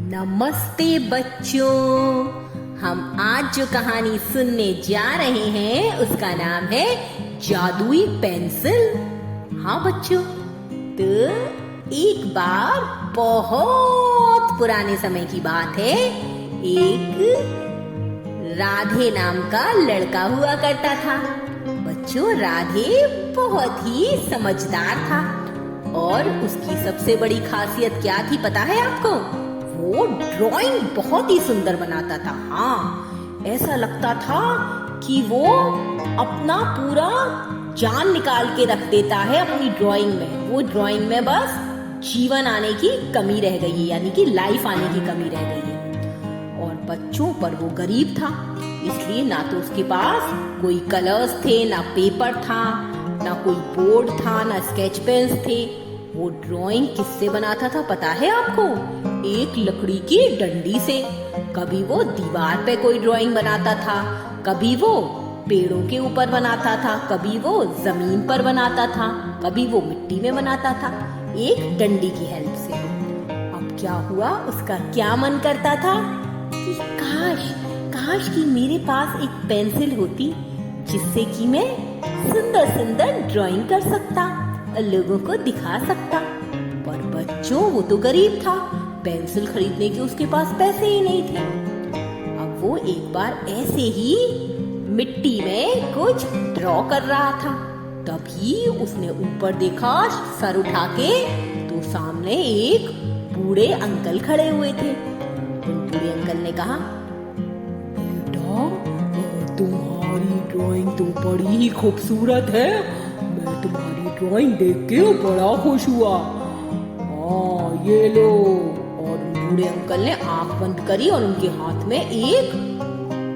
नमस्ते बच्चों। हम आज जो कहानी सुनने जा रहे हैं उसका नाम है जादुई पेंसिल। हाँ बच्चों, तो एक बार बहुत पुराने समय की बात है। एक राधे नाम का लड़का हुआ करता था। बच्चों, राधे बहुत ही समझदार था और उसकी सबसे बड़ी खासियत क्या थी पता है आपको? वो ड्राइंग बहुत ही सुंदर बनाता था। हाँ, ऐसा लगता था कि वो अपना पूरा जान निकाल के रख देता है अपनी ड्राइंग में। वो ड्राइंग में बस जीवन आने की कमी रह गई है, यानी कि लाइफ आने की कमी रह गई है। और बच्चों, पर वो गरीब था, इसलिए ना तो उसके पास कोई कलर्स थे, ना पेपर था, ना कोई बोर्ड था, ना स्केच पेन्स थे। वो ड्राइंग किससे बनाता था पता है आपको? एक लकड़ी की डंडी से। कभी वो दीवार पे कोई ड्राइंग बनाता था, कभी वो पेड़ों के ऊपर बनाता था, कभी वो जमीन पर बनाता था, कभी वो मिट्टी में बनाता था, एक डंडी की हेल्प से। अब क्या हुआ, उसका क्या मन करता था कि काश कि मेरे पास एक पेंसिल होती जिससे कि मैं सुंदर सुंदर ड्राइंग कर सकता और लोगों को दिखा सकता। पर बच्चों, वो तो गरीब था, पेंसिल खरीदने के उसके पास पैसे ही नहीं थे। अब वो एक बार ऐसे ही मिट्टी में कुछ ड्रॉ कर रहा था, तभी उसने ऊपर देखा, सर उठा के, तो सामने एक बूढ़े अंकल खड़े हुए थे। उन बूढ़े अंकल ने कहा, बेटा, तुम्हारी ड्राइंग तो बड़ी ही खूबसूरत है। मैं तुम्हारी ड्राइंग देख के बड़ा खुश हुआ। ये लो। और बूढ़े अंकल ने आंख बंद करी और उनके हाथ में एक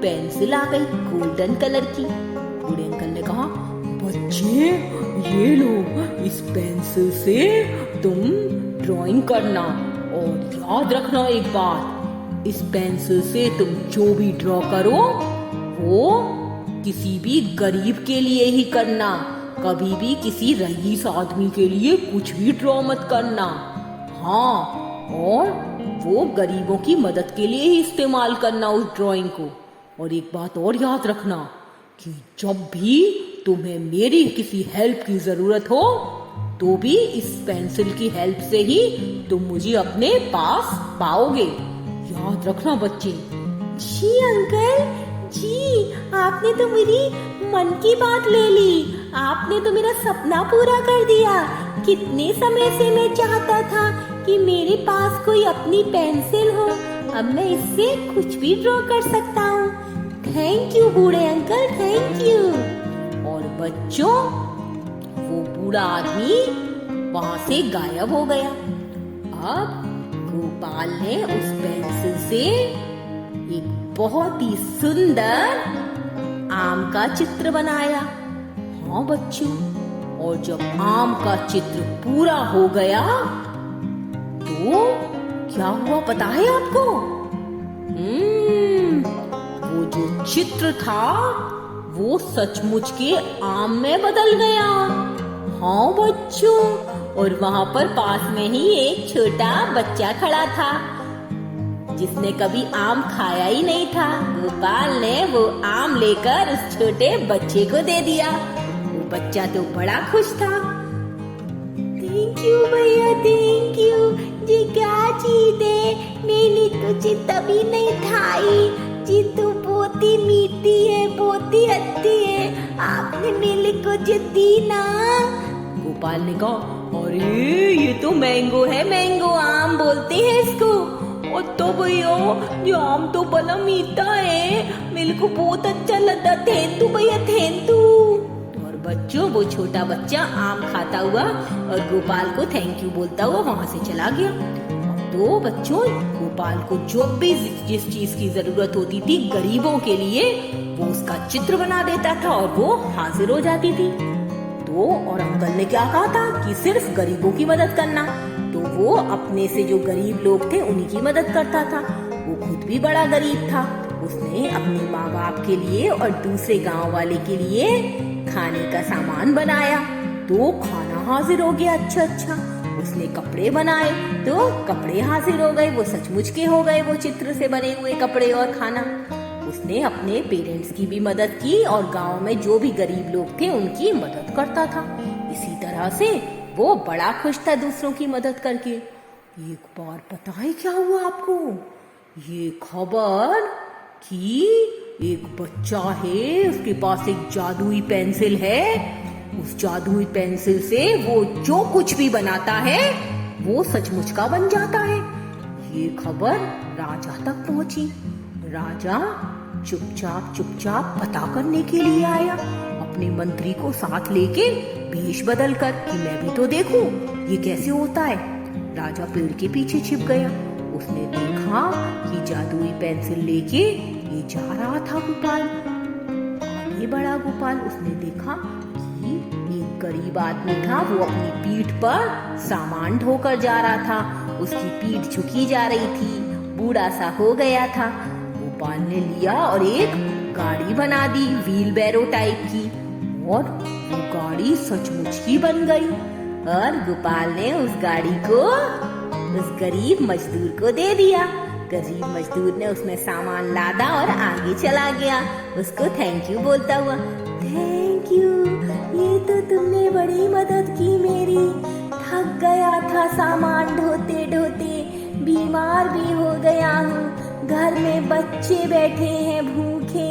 पेंसिल आ गई, गोल्डन कलर की। बूढ़े अंकल ने कहा, बच्चे, ये लो, इस पेंसिल से तुम ड्राइंग करना और याद रखना एक बात, इस पेंसिल से तुम जो भी ड्रॉ करो वो किसी भी गरीब के लिए ही करना। कभी भी किसी रईस आदमी के लिए कुछ भी ड्रॉ मत करना। हाँ, और वो गरीबों की मदद के लिए ही इस्तेमाल करना उस ड्राइंग को। और एक बात और याद रखना कि जब भी तुम्हें मेरी किसी हेल्प की जरूरत हो तो भी इस पेंसिल की हेल्प से ही तुम मुझे अपने पास पाओगे। याद रखना बच्चे। जी अंकल जी, आपने तो मेरी मन की बात ले ली। आपने तो मेरा सपना पूरा कर दिया। कितने समय से मैं चाहता था कि मेरे पास कोई अपनी पेंसिल हो। अब मैं इससे कुछ भी ड्रॉ कर सकता हूँ। थैंक यू बूढ़े अंकल, थैंक यू। और बच्चों, वो बूढ़ा आदमी वहां से गायब हो गया। अब गोपाल ने उस पेंसिल से एक बहुत ही सुंदर आम का चित्र बनाया। हाँ बच्चों, और जब आम का चित्र पूरा हो गया तो क्या हुआ पता है आपको? वो जो चित्र था वो सचमुच के आम में बदल गया। हाँ बच्चों, और वहां पर पास में ही एक छोटा बच्चा खड़ा था जिसने कभी आम खाया ही नहीं था। गोपाल ने वो आम लेकर उस छोटे बच्चे को दे दिया। वो बच्चा तो बड़ा खुश था। थैंक यू भैया, थैंक यू जी। क्या चीज है, मैंने तुझे तभी नहीं खाई जी। तू बहुत ही मीठी है, बहुत ही अच्छी है। आपने मेरे को जो दी ना। गोपाल ने कहा, अरे ये तो मैंगो है, मैंगो आम बोलते हैं इसको। और तो भैया, ये आम तो बड़ा मीठा है, मेरे को बहुत अच्छा लगा। थैंक यू भैया, थैंक यू। और बच्चों, वो छोटा बच्चा आम खाता हुआ और गोपाल को थैंक यू बोलता हुआ वहां से चला गया। तो बच्चों, गोपाल को जो भी जिस चीज की जरूरत होती थी गरीबों के लिए, वो उसका चित्र बना देता था और वो हाजिर हो जाती थी। तो और अंकल ने क्या कहा था कि सिर्फ गरीबों की मदद करना, तो वो अपने से जो गरीब लोग थे उन्हीं की मदद करता था। वो खुद भी बड़ा गरीब था। उसने अपने माँ बाप के लिए और दूसरे गांव वाले के लिए खाने का सामान बनाया, तो खाना हाजिर हो गया। अच्छा, उसने कपड़े बनाए तो कपड़े हाजिर हो गए, वो सचमुच के हो गए, वो चित्र से बने हुए कपड़े और खाना। उसने अपने पेरेंट्स की भी मदद की और गांव में जो भी गरीब लोग थे उनकी मदद करता था। इसी तरह से वो बड़ा खुश था दूसरों की मदद करके। एक बार पता है क्या हुआ आपको? ये खबर कि एक बच्चा है, उसके पास एक जादुई पेंसिल है। उस जादुई पेंसिल से वो जो कुछ भी बनाता है वो सचमुच का बन जाता है। ये खबर राजा तक पहुंची। राजा चुपचाप चुपचाप पता करने के लिए आया, अपने मंत्री को साथ लेके भेष बदल कर कि मैं भी तो देखूं ये कैसे होता है। राजा पेड़ के पीछे छिप गया। उसने देखा कि जादुई पेंसिल लेके ये जा रहा था गोपाल। आगे बढ़ा गोपाल। उसने देखा कि एक गरीब आदमी था, वो अपनी पीठ पर सामान ढोकर जा रहा था। उसकी पीठ झुकी जा रही थी, बूढ़ा सा हो गया था। गोपाल ने लिया और एक गाड़ी बना दी, व्हील बैरो टाइप की, और वो गाड़ी सचमुच की बन गई। और गोपाल ने उस गाड़ी को उस गरीब मजदूर को दे दिया। गरीब मजदूर ने उसमें सामान लादा और आगे चला गया, उसको थैंक यू बोलता हुआ। थैंक यू, ये तो तुमने बड़ी मदद की मेरी। थक गया था सामान ढोते ढोते, बीमार भी हो गया हूँ। घर में बच्चे बैठे हैं भूखे,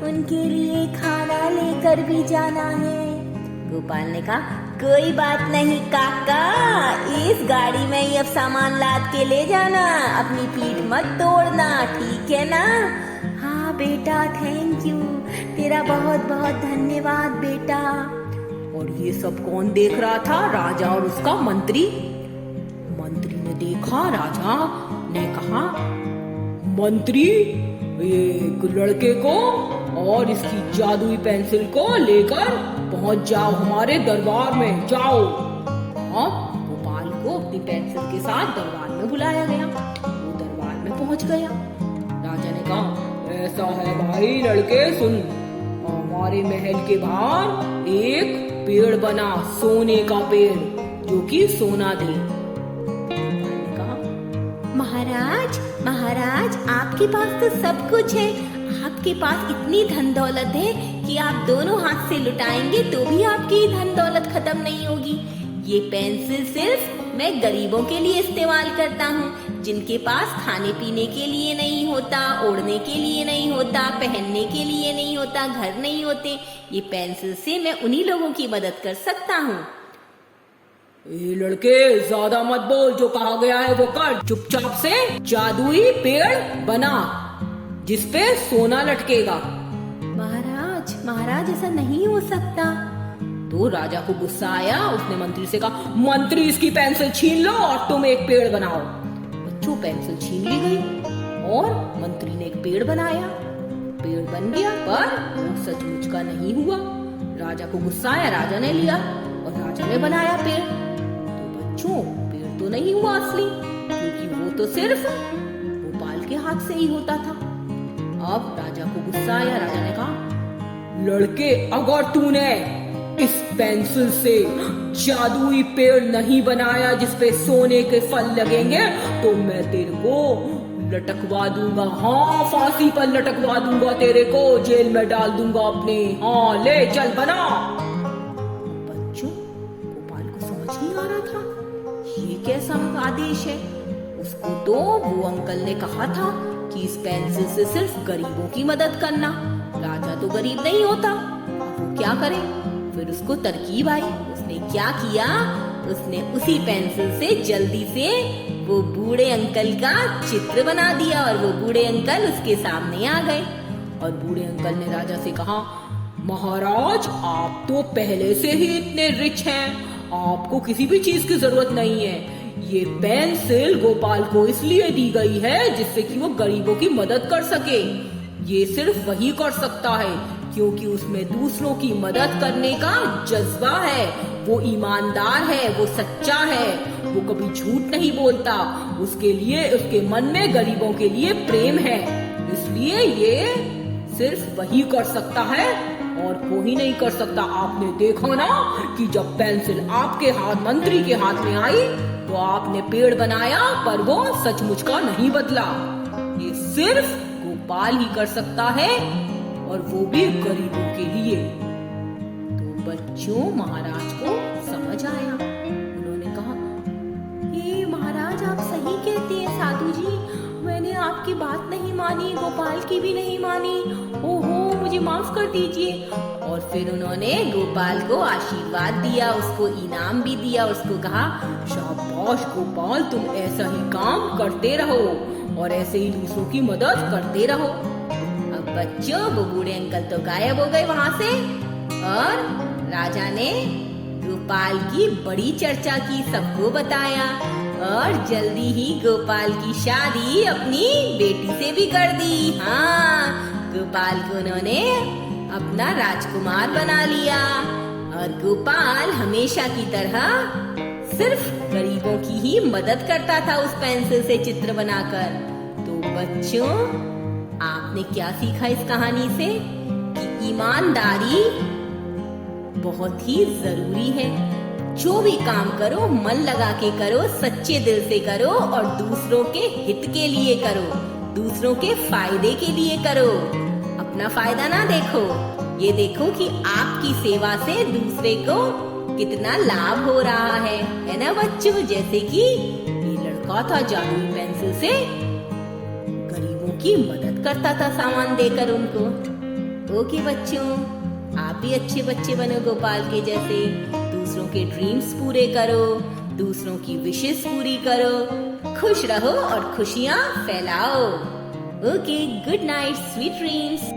उनके लिए खाना लेकर भी जाना है। गोपाल ने कहा, कोई बात नहीं काका, इस गाड़ी में ही अब सामान लाद के ले जाना, अपनी पीठ मत तोड़ना, ठीक है ना? हाँ बेटा, थैंक यू, तेरा बहुत बहुत धन्यवाद बेटा। और ये सब कौन देख रहा था? राजा और उसका मंत्री। मंत्री ने देखा, राजा ने कहा, मंत्री, एक लड़के को और इसकी जादुई पेंसिल को लेकर पहुंच जाओ हमारे दरबार में, जाओ। अब गोपाल को अपनी पेंसिल के साथ दरबार में बुलाया गया। वो दरबार में पहुंच गया। राजा ने कहा, ऐसा है भाई लड़के, सुन, हमारे महल के बाहर एक पेड़ बना, सोने का पेड़, जो कि सोना दे। महाराज, महाराज, आपके पास तो सब कुछ है, आपके पास इतनी धन दौलत है कि आप दोनों हाथ से लुटाएंगे तो भी आपकी धन दौलत खत्म नहीं होगी। ये पेंसिल सिर्फ मैं गरीबों के लिए इस्तेमाल करता हूँ, जिनके पास खाने पीने के लिए नहीं होता, ओढ़ने के लिए नहीं होता, पहनने के लिए नहीं होता, घर नहीं होते। ये पेंसिल से मैं उन्हीं लोगों की मदद कर सकता हूँ। ये लड़के, ज्यादा मत बोल, जो कहा गया है वो कर। चुपचाप से जादुई पेड़ बना जिसपे सोना लटकेगा। महाराज, महाराज, ऐसा नहीं हो सकता। तो राजा को गुस्सा आया। उसने मंत्री से कहा, मंत्री, इसकी पेंसिल छीन लो और तुम एक पेड़ बनाओ। बच्चों, पेंसिल छीन ली गई और मंत्री ने एक पेड़ बनाया। पेड़ बन गया, पर वो सचमुच का नहीं हुआ। राजा को गुस्सा आया, राजा ने लिया और राजा ने बनाया पेड़। बच्चों, पेड़ तो नहीं हुआ असली, क्योंकि वो तो सिर्फ गोपाल के हाथ से ही होता था। अब राजा को गुस्सा आया। राजा ने कहा, लड़के, अगर तूने इस पेंसिल से जादुई पेड़ नहीं बनाया जिसपे सोने के फल लगेंगे, तो मैं तेरे को लटकवा दूंगा। हाँ, फांसी पर लटकवा दूंगा तेरे को, जेल में डाल दूंगा अपने। हाँ, ले चल, बना। बच्चों, गोपाल को समझ नहीं आ रहा था ये कैसा आदेश है। उसको तो वो अंकल ने कहा था कि इस पेंसिल से सिर्फ गरीबों की मदद करना। राजा तो गरीब नहीं होता, अब वो क्या करे? फिर उसको तरकीब आई। उसने क्या किया? उसने उसी पेंसिल से जल्दी से वो बूढ़े अंकल का चित्र बना दिया और वो बूढ़े अंकल उसके सामने आ गए। और बूढ़े अंकल ने राजा से कहा, महाराज, आप तो पहले से ही इतने रिच हैं, आपको किसी भी चीज की जरूरत नहीं है। ये पेंसिल गोपाल को इसलिए दी गई है जिससे कि वो गरीबों की मदद कर सके। ये सिर्फ वही कर सकता है क्योंकि उसमें दूसरों की मदद करने का जज्बा है। वो ईमानदार है, वो सच्चा है, वो कभी झूठ नहीं बोलता। उसके लिए, उसके मन में गरीबों के लिए प्रेम है, इसलिए ये सिर्फ वही कर सकता है और कोई नहीं कर सकता। आपने देखा ना कि जब पेंसिल आपके हाथ, मंत्री के हाथ में आई तो आपने पेड़ बनाया पर वो सचमुच का नहीं बदला। ये सिर्फ गोपाल ही कर सकता है और वो भी गरीबों के लिए। तो बच्चों महाराज को समझ आया। उन्होंने कहा, ये महाराज आप सही कहते हैं साधु जी, मैंने आपकी बात नहीं मानी, गोपाल की भी नहीं मानी, ओहो मुझे माफ कर दीजिए। और फिर उन्होंने गोपाल को आशीर्वाद दिया, उसको इनाम भी दिया, उसको कहा, शाबाश गोपाल, तुम ऐसा ही काम करते रहो और ऐसे ही दूसरों की मदद करते रहो। अब बच्चों वो बूढ़े अंकल तो गायब हो गए वहां से और राजा ने गोपाल की बड़ी चर्चा की, सबको बताया और जल्दी ही गोपाल की शादी अपनी बेटी से भी कर दी। हाँ, गोपाल को उन्होंने अपना राजकुमार बना लिया और गोपाल हमेशा की तरह सिर्फ गरीबों की ही मदद करता था उस पेंसिल से चित्र बनाकर। तो बच्चों आपने क्या सीखा इस कहानी से कि ईमानदारी बहुत ही जरूरी है। जो भी काम करो मन लगा के करो, सच्चे दिल से करो और दूसरों के हित के लिए करो, दूसरों के फायदे के लिए करो। अपना फायदा ना देखो, ये देखो कि आपकी सेवा से दूसरे को कितना लाभ हो रहा है ना बच्चों। जैसे कि ये लड़का था जादुई पेंसिल से गरीबों की मदद करता था सामान देकर उनको। ओके बच्चों, आप भी अच्छे बच्चे बनो गोपाल के जैसे, दूसरों के ड्रीम्स पूरे करो, दूसरों की विशेस पूरी करो, खुश रहो और खुशियाँ फैलाओ। Okay, good night, sweet dreams.